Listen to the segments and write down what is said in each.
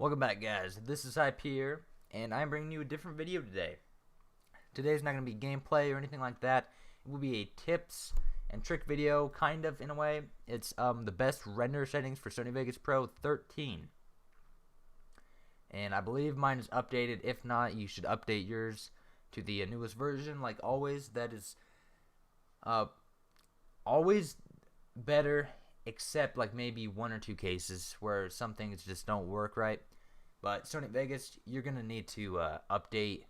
Welcome back, guys. This is Hype here, and I'm bringing you a different video today. Today's not going to be gameplay or anything like that. It will be a tips and trick video, kind of, in a way. It's the best render settings for Sony Vegas Pro 13. And I believe mine is updated. If not, you should update yours to the newest version. Like always, that is always better, except like maybe one or two cases where some things just don't work right. But Sony Vegas, you're gonna need to update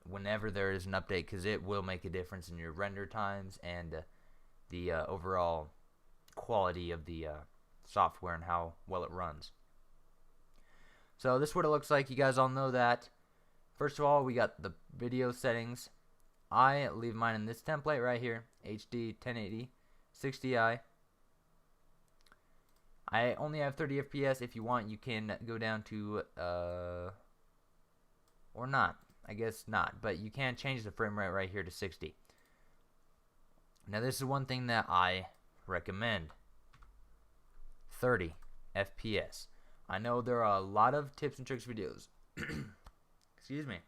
whenever there is an update, because it will make a difference in your render times and the overall quality of the software and how well it runs. So this is what it looks like. You guys all know that. First of all, we got the video settings. I leave mine in this template right here, HD 1080 60i. I only have 30 FPS. If you want, you can go down to, or not. I guess not. But you can change the frame rate right here to 60. Now, this is one thing that I recommend. 30 FPS. I know there are a lot of tips and tricks videos. Excuse me.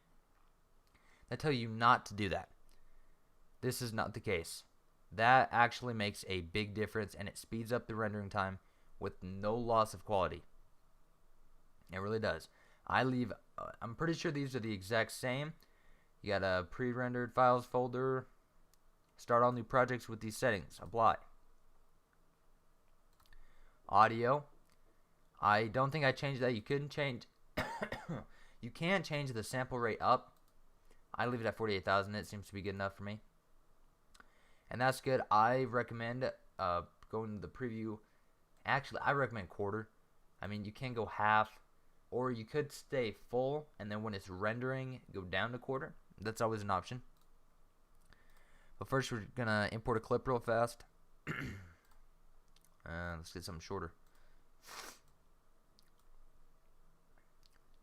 That tell you not to do that. This is not the case. That actually makes a big difference, and it speeds up the rendering time with no loss of quality. It really does. I'm pretty sure these are the exact same. You got a pre-rendered files folder. Start all new projects with these settings. Apply. Audio. I don't think I changed that. You couldn't change. You can change the sample rate up. I leave it at 48,000. It seems to be good enough for me. And that's good. I recommend going to the preview. Actually, I recommend quarter. I mean, you can go half, or you could stay full, and then when it's rendering, go down to quarter. That's always an option. But first, we're going to import a clip real fast. Let's get something shorter.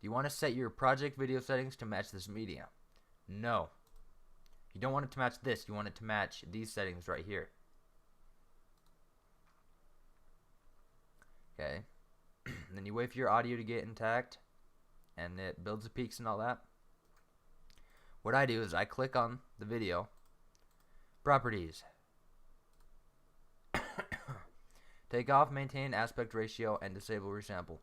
Do you want to set your project video settings to match this media? No. You don't want it to match this. You want it to match these settings right here. Okay. Then you wait for your audio to get intact, and it builds the peaks and all that. What I do is I click on the video, properties, take off, maintain aspect ratio, and disable resample.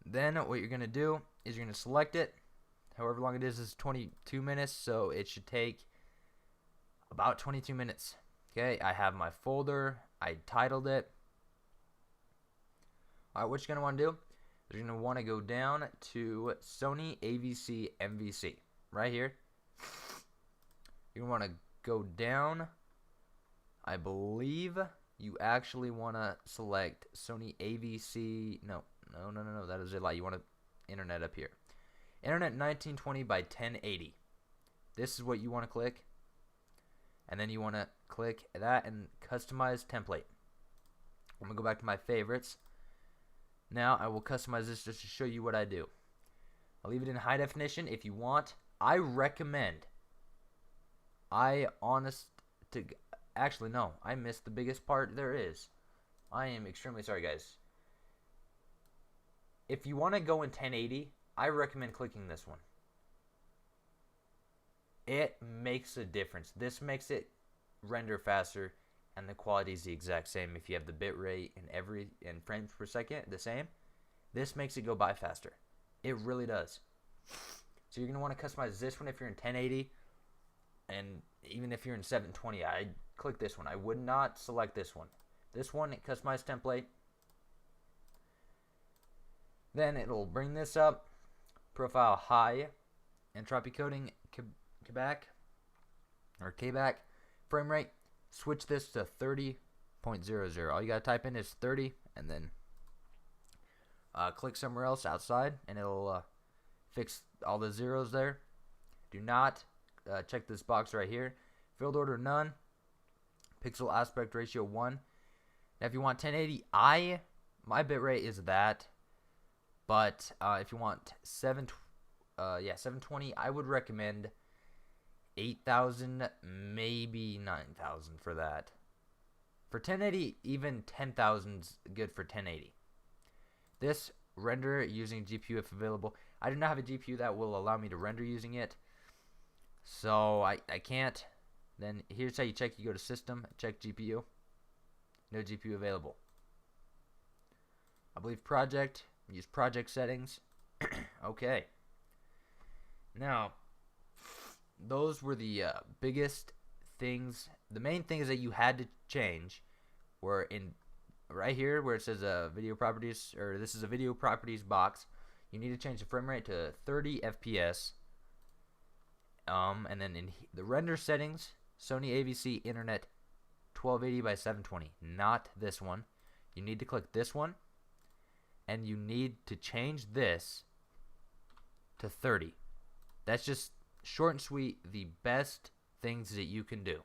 Then what you're going to do is you're going to select it. However long it is 22 minutes, so it should take about 22 minutes. Okay, I have my folder. I titled it. Alright, what you're going to want to do is you're going to want to go down to Sony AVC MVC. Right here. You're going to want to go down. I believe you actually want to select Sony AVC. No. That is a lie. You want to internet up here. Internet 1920 by 1080. This is what you want to click. And then you want to click that and customize template. I'm going to go back to my favorites. Now I will customize this just to show you what I do. I'll leave it in high definition if you want. I recommend. Actually, no. I missed the biggest part there is. I am extremely sorry, guys. If you want to go in 1080, I recommend clicking this one. It makes a difference. This makes it render faster, and the quality is the exact same. If you have the bit rate and frames per second the same, this makes it go by faster. It really does. So you're going to want to customize this one if you're in 1080, and even if you're in 720, I click this one. I would not select this one. This one, customize template. Then it'll bring this up. Profile high. Entropy coding KBAC. Frame rate. Switch this to 30.00. All you gotta type in is 30, and then click somewhere else outside, and it'll fix all the zeros there. Do not check this box right here. Field order none. Pixel aspect ratio 1. Now if you want 1080, my bitrate is that. But if you want 720, I would recommend 8,000, maybe 9,000 for that. For 1080, even 10,000's good for 1080. This render using GPU if available. I do not have a GPU that will allow me to render using it, so I can't. Then here's how you check. You go to System, check GPU. No GPU available. I believe Project. Use Project Settings. Okay. Now, those were the biggest things. The main things that you had to change were in right here where it says video properties, or this is a video properties box. You need to change the frame rate to 30 FPS. And then in the render settings, Sony AVC Internet 1280 by 720, not this one. You need to click this one, and you need to change this to 30. That's just short and sweet, the best things that you can do.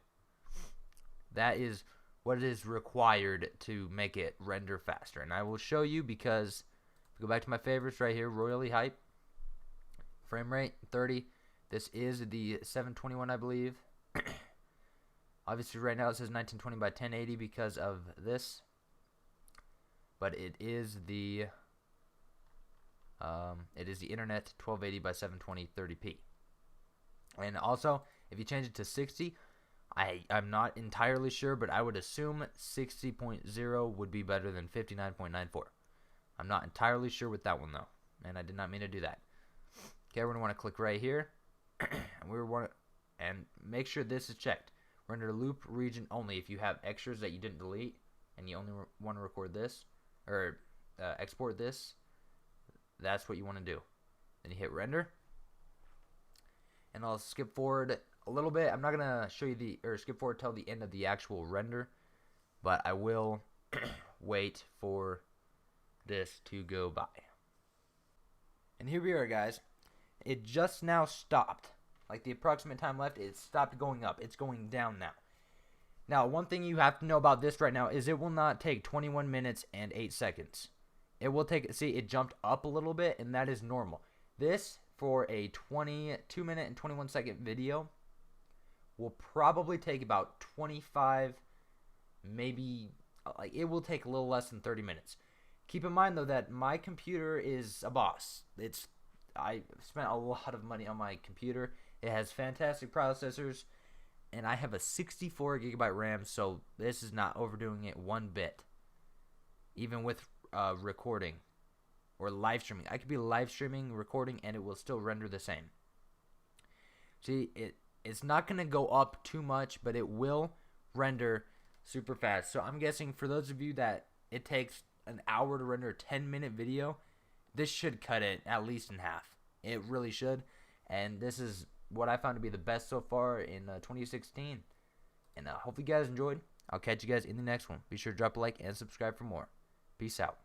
That is what is required to make it render faster. And I will show you, because if we go back to my favorites right here, Royally Hype, frame rate 30. This is the 721, I believe. Obviously right now it says 1920 by 1080 because of this, but it is the Internet 1280 by 720 30p. And also, if you change it to 60, I'm not entirely sure, but I would assume 60.0 would be better than 59.94. I'm not entirely sure with that one though, and I did not mean to do that. Okay, we're gonna want to click right here, and make sure this is checked. Render loop region only. If you have extras that you didn't delete and you only want to record this or export this, that's what you want to do. Then you hit render, and I'll skip forward a little bit. I'm not gonna show you skip forward till the end of the actual render, but I will wait for this to go by. And here we are, guys. It just now stopped. Like the approximate time left, it stopped going up. It's going down now. Now, one thing you have to know about this right now is it will not take 21 minutes and 8 seconds. It will take, see, it jumped up a little bit, and that is normal. This, for a 22 minute and 21 second video, will probably take about 25, maybe, like, it will take a little less than 30 minutes. Keep in mind, though, that my computer is a boss. I spent a lot of money on my computer. It has fantastic processors, and I have a 64 gigabyte RAM, so this is not overdoing it one bit. Even with recording or live streaming. I could be live streaming, recording, and it will still render the same. See, it's not going to go up too much, but it will render super fast. So I'm guessing for those of you that it takes an hour to render a 10-minute video, this should cut it at least in half. It really should. And this is what I found to be the best so far in 2016. And hope you guys enjoyed. I'll catch you guys in the next one. Be sure to drop a like and subscribe for more. Peace out.